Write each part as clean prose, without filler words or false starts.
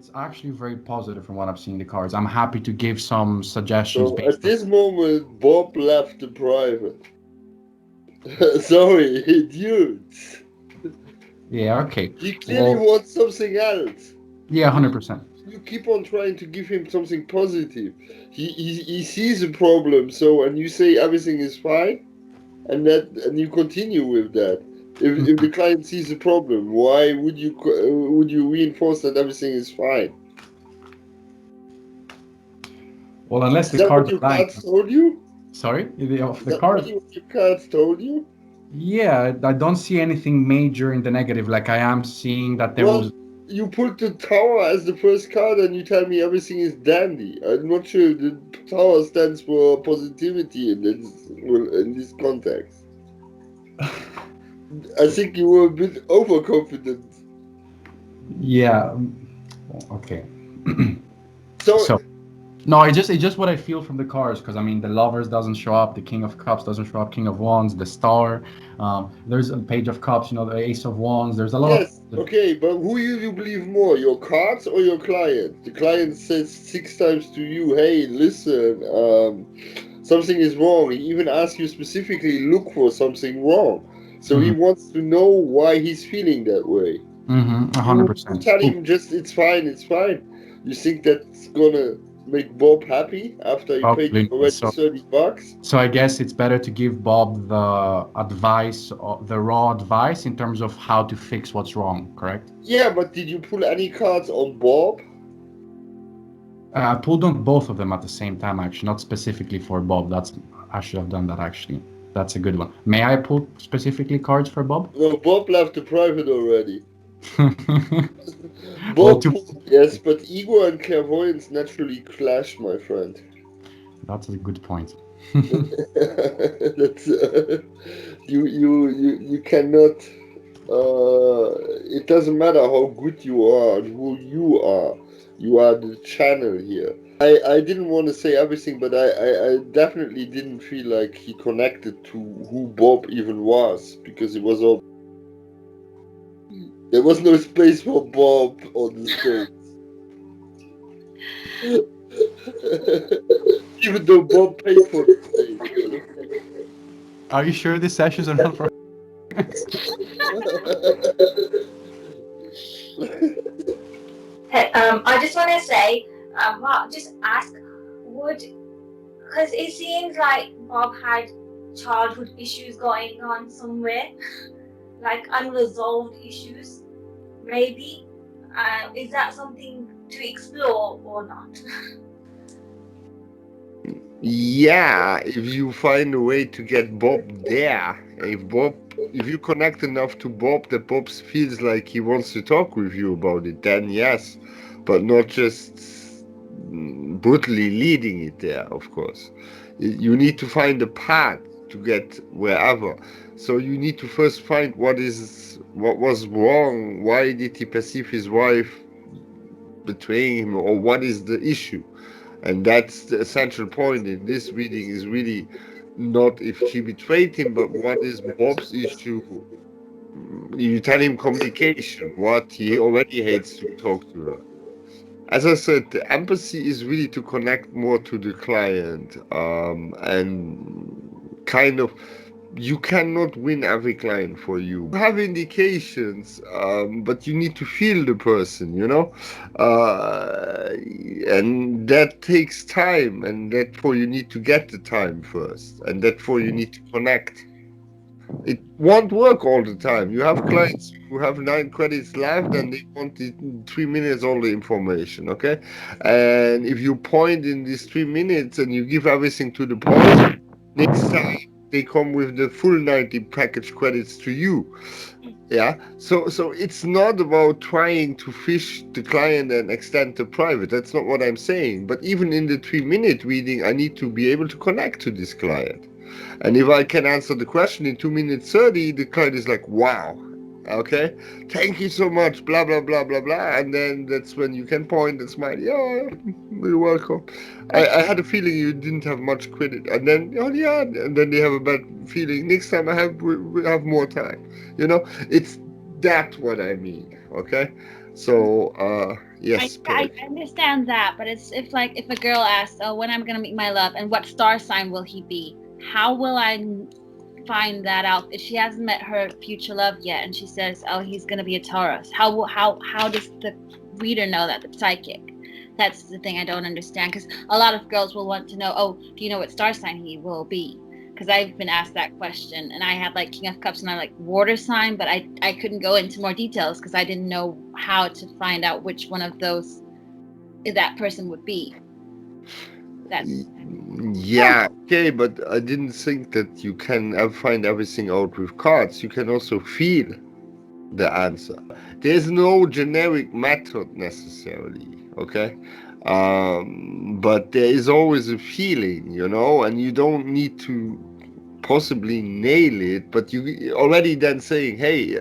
it's actually very positive from what I've seen in the cards. I'm happy to give some suggestions So based at on. this moment, Bob left the private. Sorry, dudes. Yeah, okay. He clearly Well, wants something else. yeah, You, 100%. you keep on trying to give him something positive. He sees a problem, so and you say everything is fine, and you continue with that. If the Mhm. client sees a problem, why would you reinforce that everything is fine? Well, unless Is the that what cards your are lying. cards told you? Sorry, of Is the that cards. really what your cards told you? Yeah, I don't see anything major in the negative. Like I am seeing that there Well, was. you put the tower as the first card and you tell me everything is dandy. I'm not sure the tower stands for positivity in this context. I think you were a bit overconfident. Yeah. Okay. So, So no, it's just what I feel from the cards because I mean the lovers doesn't show up, the king of cups doesn't show up, king of wands, the star. There's a page of cups, the ace of wands. There's a lot of. yes, okay, but who you believe more, your cards or your client? The client says six times to you, hey, listen, something is wrong. He even asks you specifically, look for something wrong. So he Mhm, wants to know why he's feeling that way. You 100%. tell him just it's fine, it's fine. You think that's gonna make Bob happy after he paid you Probably not. already So, 30 bucks? so I guess it's better to give Bob the advice, the raw advice in terms of how to fix what's wrong, correct? Yeah, but did you pull any cards on Bob? I pulled on both of them at the same time, actually, not specifically for Bob. I should have done that actually. That's a good one. May I pull specifically cards for Bob? No, Bob left the private already. Well, Bob pulled, yes, but ego and clairvoyance naturally clash, my friend. that's a good point. That's you cannot. It doesn't matter how good you are and who you are. You are the channel here. I didn't want to say everything, but I definitely didn't feel like he connected to who Bob even was because it was all. There was no space for Bob on the stage. Even though Bob paid for the stage. Are you sure these sessions are not for? I just want to say, well, just ask, would, because it seems like Bob had childhood issues going on somewhere, like unresolved issues, maybe. Is that something to explore or not? Yeah, if you find a way to get Bob there, if you connect enough to Bob that Bob feels like he wants to talk with you about it, then yes, but not just brutally leading it there, of course. You need to find a path to get wherever. So you need to first find what was wrong. Why did he perceive his wife betraying him, or what is the issue? And that's the essential point in this reading is really not if she betrayed him, but what is Bob's issue. You tell him communication, what he already hates to talk to her. As I said, the empathy is really to connect more to the client, and kind of you cannot win every client for you. You have indications, but you need to feel the person, uh, and that takes time, and therefore you need to get the time first, and therefore you need to connect. It won't work all the time. You have clients who have 9 credits left and they want in 3 minutes all the information, okay? And if you point in these 3 minutes and you give everything to the point, next time they come with the full 90 package credits to you. Yeah. So it's not about trying to fish the client and extend the private. That's not what I'm saying. But even in the 3 minute reading, I need to be able to connect to this client. And if I can answer the question in 2 minutes 30, the client is like, wow, okay, thank you so much, blah, blah, blah, blah, blah. And then that's when you can point and smile, yeah, you're welcome. I had a feeling you didn't have much credit. And then, oh, yeah, and then they have a bad feeling. Next time I have we have more time. It's That's what I mean. Okay. So, I, yes, I Peg. understand that, but it's if a girl asks, "Oh, when I'm gonna meet my love, and what star sign will he be?" How will find that out if she hasn't met her future love yet, and she says, "Oh, he's gonna be a Taurus"? How does the reader know that, the psychic? That's the thing I don't understand, because a lot of girls will want to know, "Oh, do you know what star sign he will be?" Because I've been asked that question, and I had like King of Cups and I like water sign, but I couldn't go into more details because I didn't know how to find out which one of those that person would be. That's Yeah, okay, but I didn't think that you can find everything out with cards. You can also feel the answer. There's no generic method necessarily, okay? But there is always a feeling, and you don't need to possibly nail it, but you already then saying, hey,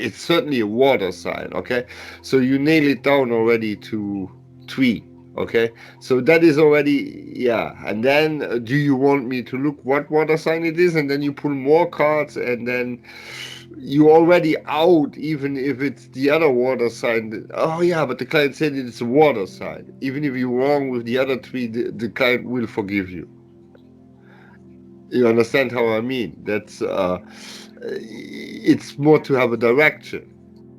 it's certainly a water sign, okay? So you nail it down already to three, okay? So that is already, yeah. And then do you want me to look what water sign it is? And then you pull more cards, and then you already out, even if it's the other water sign. Oh, yeah, but the client said it's a water sign. Even if you're wrong with the other three, the client will forgive you. You understand how I mean? It's more to have a direction.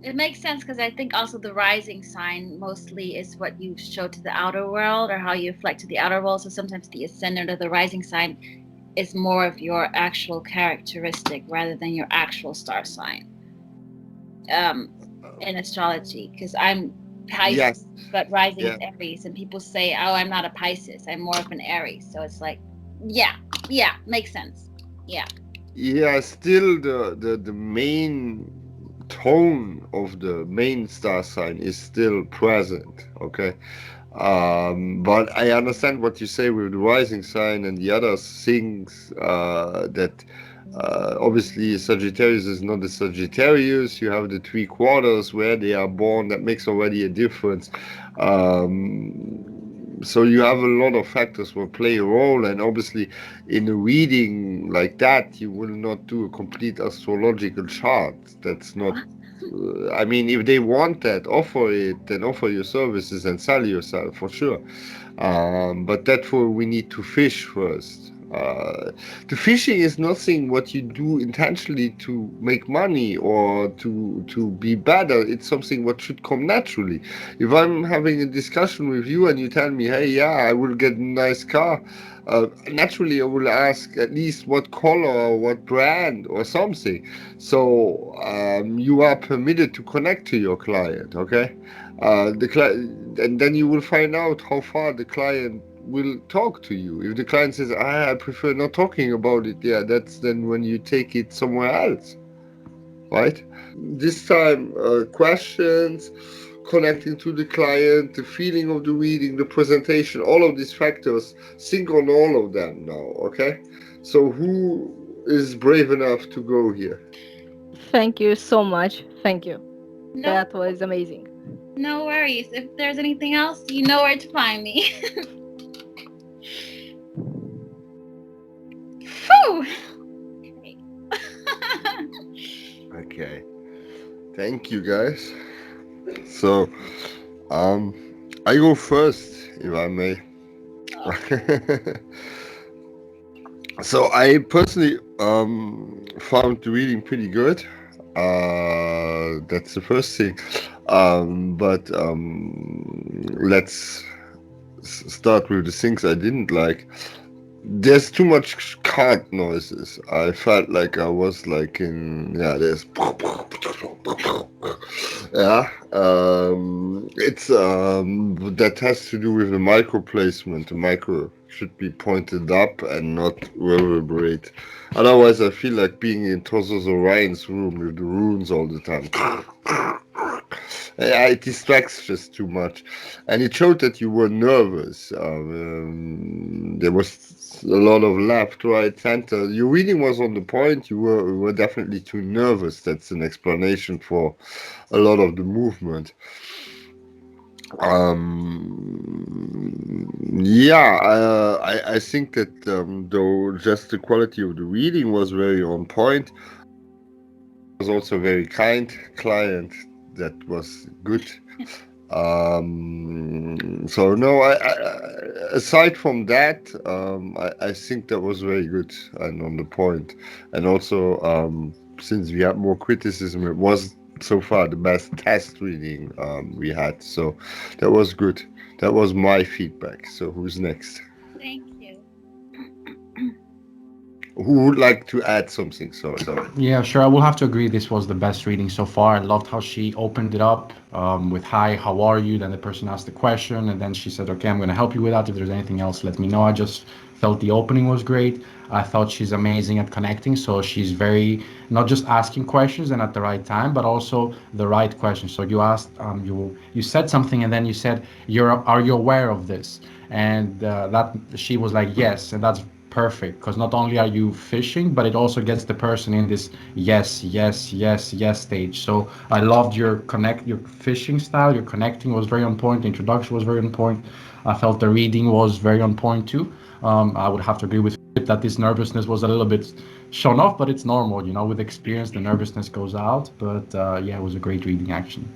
it makes sense because I think also the rising sign mostly is what you show to the outer world or how you reflect to the outer world. So sometimes the ascendant or the rising sign is more of your actual characteristic rather than your actual star sign. Um, in astrology, because I'm Yes, Pisces, but rising is yeah, Aries, and people say, "Oh, I'm not a Pisces. I'm more of an Aries." So it's like, yeah, yeah, makes sense. Yeah. yeah. Still, the main tone of the main star sign is still present. Okay, but I understand what you say with the rising sign and the other things that obviously Sagittarius is not a Sagittarius. You have the three quarters where they are born. That makes already a difference. So you have a lot of factors will play a role, and obviously in a reading like that, you will not do a complete astrological chart. That's not I mean, if they want that, offer it, then offer your services and sell yourself for sure. But that's where we need to fish first. The fishing is nothing what you do intentionally to make money or to be better. It's something what should come naturally. If I'm having a discussion with you and you tell me, hey, yeah, I will get a nice car, naturally I will ask at least what color or what brand or something. So you are permitted to connect to your client, okay? And then you will find out how far the client will talk to you. If the client says, I prefer not talking about it, yeah, that's then when you take it somewhere else, right? This time, questions, connecting to the client, the feeling of the reading, the presentation, all of these factors, think on all of them now, okay? So, who is brave enough to go here? Thank you so much. Thank you. No, That was amazing. no worries. If there's anything else, you know where to find me. Phew. Okay. Okay, thank you guys. So, um, I go first, if I may. So I personally found the reading pretty good. That's the first thing. But let's start with the things I didn't like. There's too much card noises. I felt like I was like in, yeah. There's yeah. It's that has to do with the micro placement. The micro should be pointed up and not reverberate. Otherwise, I feel like being in Tosos Orion's room with the runes all the time. Yeah, it distracts just too much, and it showed that you were nervous. There was a lot of left, right, center. Your reading was on the point. You were definitely too nervous. That's an explanation for a lot of the movement. Yeah, I think that though just the quality of the reading was very on point. was also a very kind client. That was good. So no, aside from that, I think that was very good and on the point. And also, since we had more criticism, it was so far the best test reading we had. So that was good. That was my feedback. So who's next? Thank you. Who would like to add something? Sorry. Yeah, sure. I will have to agree this was the best reading so far. I loved how she opened it up with "Hi, how are you?" Then the person asked the question, and then she said, "Okay, I'm going to help you with that. If there's anything else, let me know." I just felt the opening was great. I thought she's amazing at connecting. So she's very not just asking questions and at the right time, but also the right questions. So you asked, you said something, and then you said, Are you aware of this?" And that she was like, "Yes," and that's perfect because not only are you fishing, but it also gets the person in this yes, yes, yes, yes stage. So I loved your fishing style. Your connecting was very on point. The introduction was very on point. I felt the reading was very on point too. I would have to agree with Philip that this nervousness was a little bit shown off, but it's normal, with experience the nervousness goes out. But yeah, it was a great reading actually.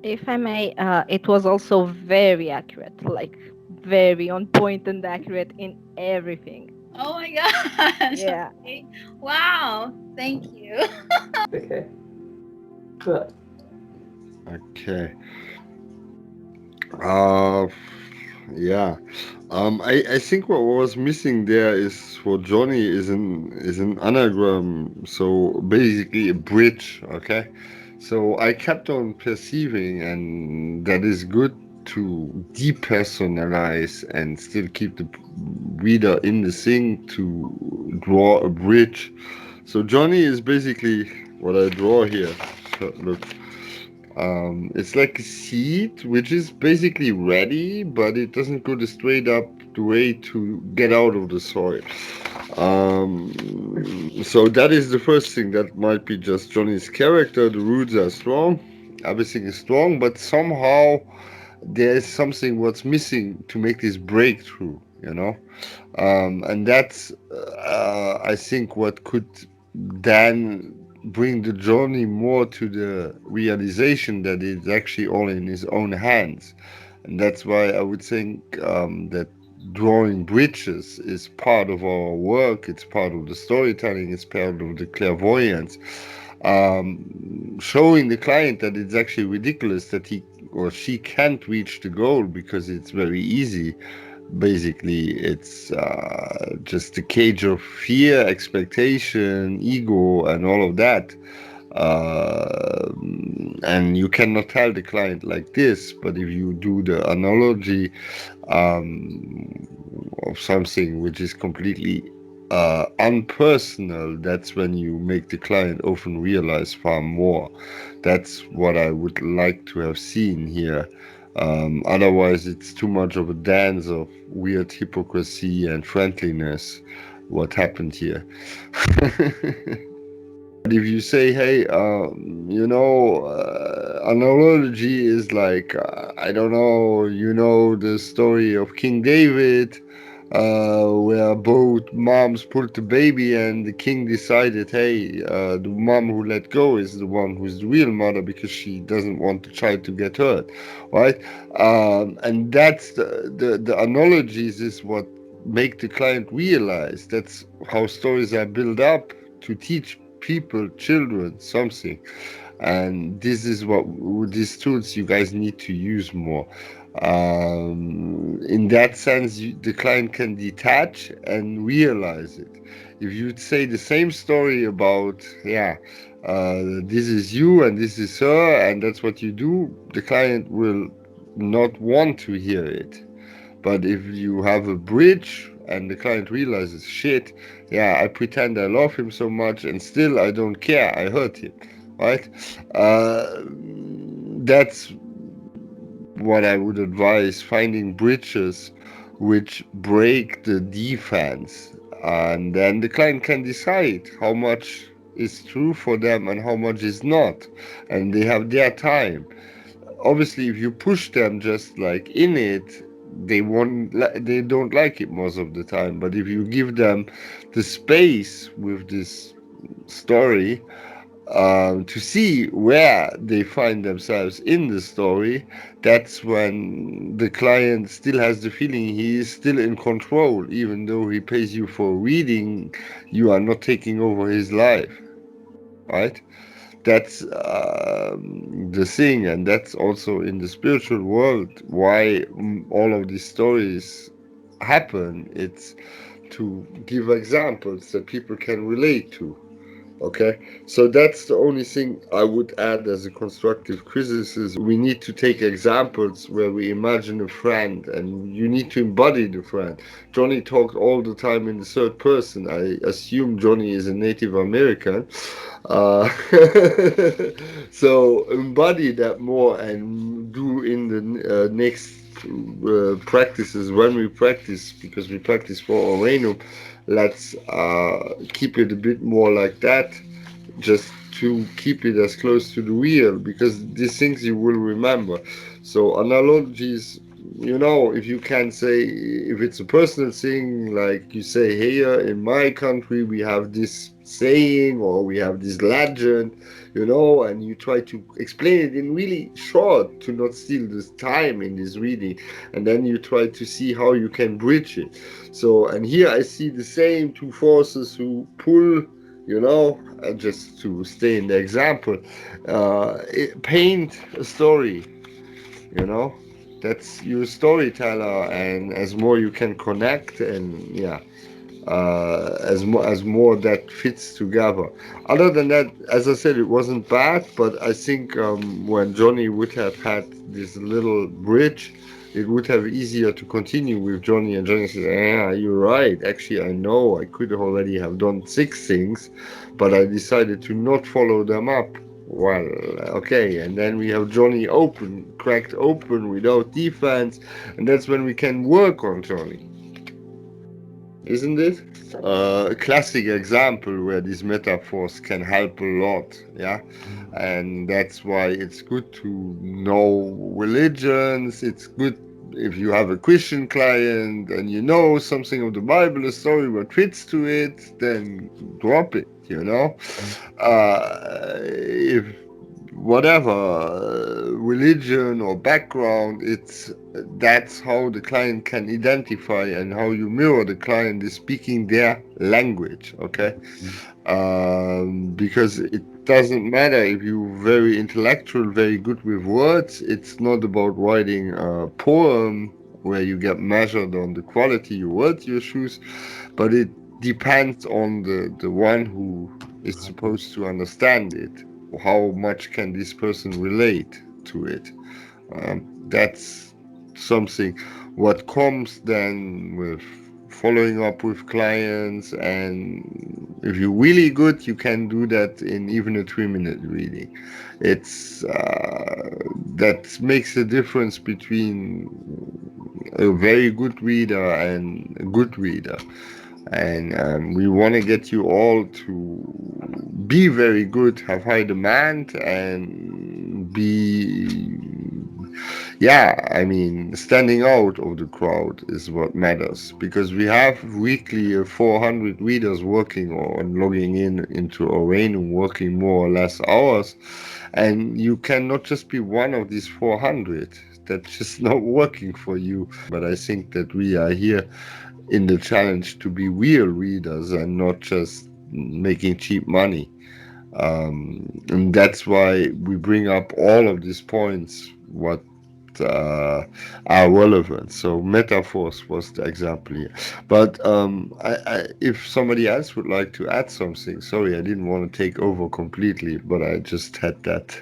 If I may, it was also very accurate, like very on point and accurate in everything. Oh my gosh. Yeah. Okay. Wow. Thank you. Okay. Good. Okay. Uh, yeah. I think what was missing there is for Johnny is an anagram, so basically a bridge. Okay, so I kept on perceiving, and that is good to depersonalize and still keep the reader in the thing to draw a bridge. So Johnny is basically what I draw here. So look. It's like a seed which is basically ready, but it doesn't go the straight up the way to get out of the soil. So that is the first thing. That might be just Johnny's character. The roots are strong, everything is strong, but somehow there is something what's missing to make this breakthrough. And that's I think what could then bring the journey more to the realization that it's actually all in his own hands. And that's why I would think that drawing bridges is part of our work, it's part of the storytelling, it's part of the clairvoyance. Showing the client that it's actually ridiculous that he or she can't reach the goal because it's very easy. Basically, it's just a cage of fear, expectation, ego, and all of that. And you cannot tell the client like this, but if you do the analogy of something which is completely unpersonal, that's when you make the client often realize far more. That's what I would like to have seen here. Otherwise, it's too much of a dance of weird hypocrisy and friendliness. What happened here? But if you say, hey, analogy is like, I don't know, the story of King David, where both moms pulled the baby and the king decided, hey, the mom who let go is the one who's the real mother because she doesn't want the child to get hurt, right? And that's the analogies is what make the client realize. That's how stories are built up to teach people, children, something. And this is what these tools you guys need to use more. In that sense, the client can detach and realize it. If you say the same story about, yeah, this is you and this is her, and that's what you do, the client will not want to hear it. But if you have a bridge and the client realizes, shit, yeah, I pretend I love him so much and still I don't care, I hurt him, right? That's what I would advise, finding bridges which break the defense. And then the client can decide how much is true for them and how much is not. And they have their time. Obviously, if you push them just like in it, they don't like it most of the time. But if you give them the space with this story, to see where they find themselves in the story, that's when the client still has the feeling he is still in control. Even though he pays you for reading, you are not taking over his life, right? That's the thing, and that's also in the spiritual world why all of these stories happen. It's to give examples that people can relate to. Okay, so that's the only thing I would add as a constructive criticism. We need to take examples where we imagine a friend and you need to embody the friend. Johnny talked all the time in the third person. I assume Johnny is a Native American. Uh, so embody that more and do in the next practices when we practice, because we practice for Orenum. Let's keep it a bit more like that, just to keep it as close to the real, because these things you will remember. So analogies, if you can say, if it's a personal thing, like you say, here in my country we have this saying or we have this legend, and you try to explain it in really short to not steal this time in this reading, and then you try to see how you can bridge it. So, and here I see the same two forces who pull, just to stay in the example, paint a story, you know that's your storyteller, and as more you can connect, and yeah, as more that fits together. Other than that, as I said, it wasn't bad, but I think when Johnny would have had this little bridge, it would have easier to continue with Johnny, and Johnny said, yeah, you're right, actually I know I could already have done 6 things, but I decided to not follow them up. Well, okay, and then we have Johnny cracked open without defense, and that's when we can work on Johnny, isn't it? A classic example where these metaphors can help a lot, yeah. And that's why it's good to know religions. It's good if you have a Christian client and you know something of the Bible, a story what fits to it, then drop it, if whatever religion or background, that's how the client can identify, and how you mirror the client is speaking their language. Okay, because it doesn't matter if you're very intellectual, very good with words. It's not about writing a poem where you get measured on the quality your words you choose, but it depends on the one who is supposed to understand it. How much can this person relate to it? That's something. What comes then with following up with clients, and if you're really good, you can do that in even a 3-minute reading. It's that makes a difference between a very good reader and a good reader. And we want to get you all to be very good, have high demand, and be, yeah, I mean, standing out of the crowd is what matters, because we have weekly 400 readers working on logging into Orenum, working more or less hours, and you cannot just be one of these 400. That's just not working for you. But I think that we are here in the challenge to be real readers and not just making cheap money. And that's why we bring up all of these points, what are relevant. So metaphors was the example here. But if somebody else would like to add something, sorry, I didn't want to take over completely, but I just had that.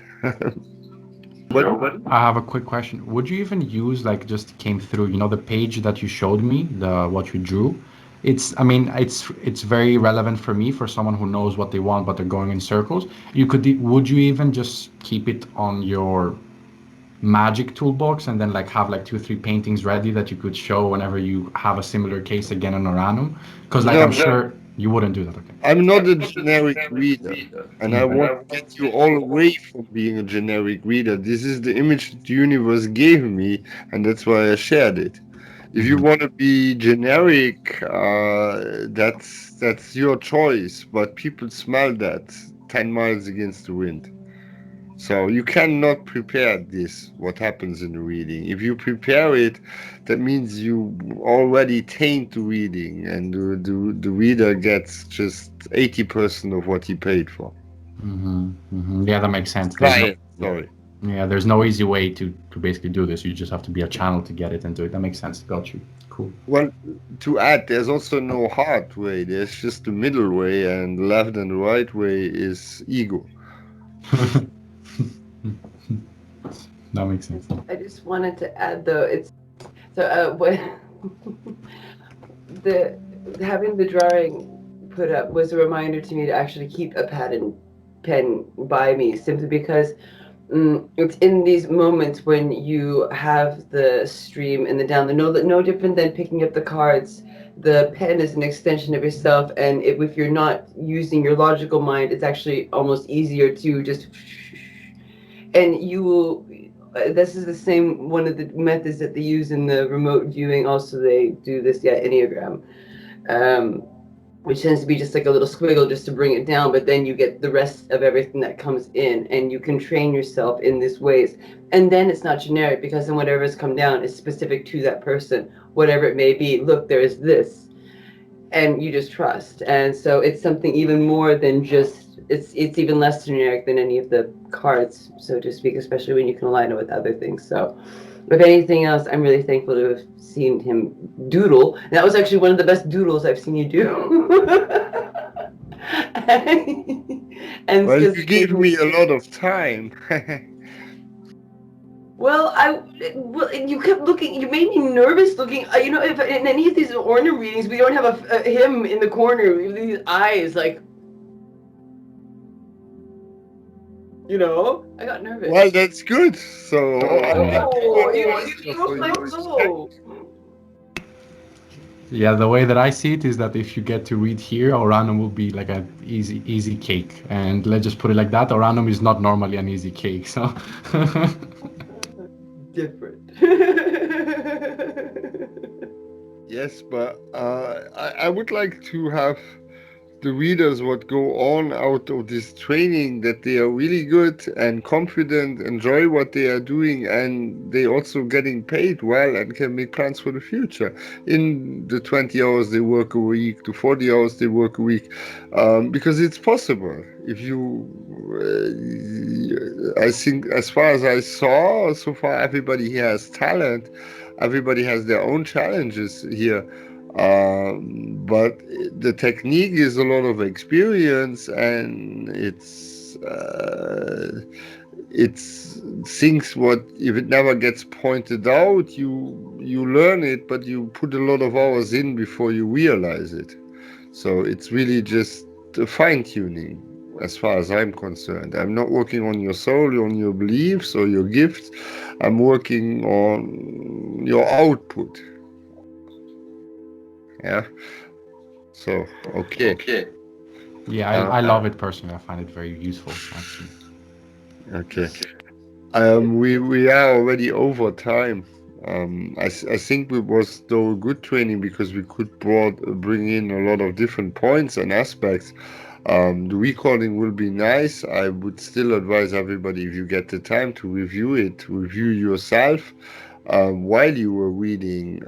I have a quick question. Would you even use, like, just came through, the page that you showed me, the what you drew? I mean, it's very relevant for me, for someone who knows what they want, but they're going in circles. Would you even just keep it on your magic toolbox and then like have like 2 or 3 paintings ready that you could show whenever you have a similar case again in Oranum? Because like I'm No, sure you wouldn't do that. Okay. I'm not a generic reader, and I Mm. want to get you all away from being a generic reader. This is the image that the universe gave me, and that's why I shared it. If you want to be generic, that's your choice. But people smell that 10 miles against the wind. So you cannot prepare this, what happens in the reading. If you prepare it, that means you already taint the reading, and the reader gets just 80% of what he paid for. Yeah, that makes sense. Client, sorry. Yeah, there's no easy way to basically do this. You just have to be a channel to get it and do it. That makes sense. Got you. Cool. Well, to add, there's also no hard way. There's just the middle way, and the left and the right way is ego. That makes sense. I just wanted to add though, it's so what the having the drawing put up was a reminder to me to actually keep a pad and pen by me, simply because it's in these moments when you have the stream and the download, no different than picking up the cards. The pen is an extension of yourself, and if you're not using your logical mind, it's actually almost easier to just and you will. This is the same one of the methods that they use in the remote viewing. Also, they do this Enneagram, which tends to be just like a little squiggle just to bring it down. But then you get the rest of everything that comes in, and you can train yourself in these ways. And then it's not generic, because then whatever has come down is specific to that person, whatever it may be. Look, there is this, and you just trust. And so it's something even more than just. It's even less generic than any of the cards, so to speak, especially when you can align it with other things. So, if anything else, I'm really thankful to have seen him doodle. And that was actually one of the best doodles I've seen you do. And Well, you gave me a lot of time. Well, you kept looking. You made me nervous looking. If in any of these Orna readings, we don't have a him in the corner with these eyes, like. I got nervous. Well, that's good. So, You look like so. Yeah, the way that I see it is that if you get to read here, Oranum will be like an easy cake. And let's just put it like that. Oranum is not normally an easy cake, so Different. yes, but I would like to have the readers what go on out of this training, that they are really good and confident, enjoy what they are doing, and they also getting paid well and can make plans for the future in the 20 hours they work a week to 40 hours they work a week, because it's possible. If you I think, as far as I saw so far, everybody here has talent, everybody has their own challenges here. But the technique is a lot of experience, and it's things what, if it never gets pointed out, you learn it, but you put a lot of hours in before you realize it. So it's really just a fine tuning, as far as I'm concerned. I'm not working on your soul, on your beliefs or your gifts. I'm working on your output. Yeah. So, okay. yeah, I love it personally. I find it very useful, actually. Okay. We are already over time. I think it was though a good training, because we could bring in a lot of different points and aspects. The recording will be nice. I would still advise everybody, if you get the time, to review it, review yourself while you were reading,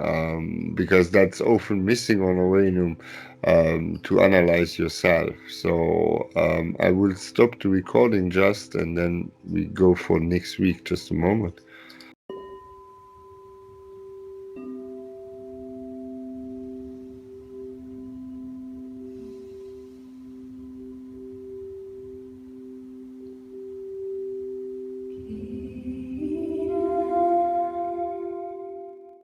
because that's often missing on Arenum, to analyze yourself. So I will stop the recording and then we go for next week. Just a moment.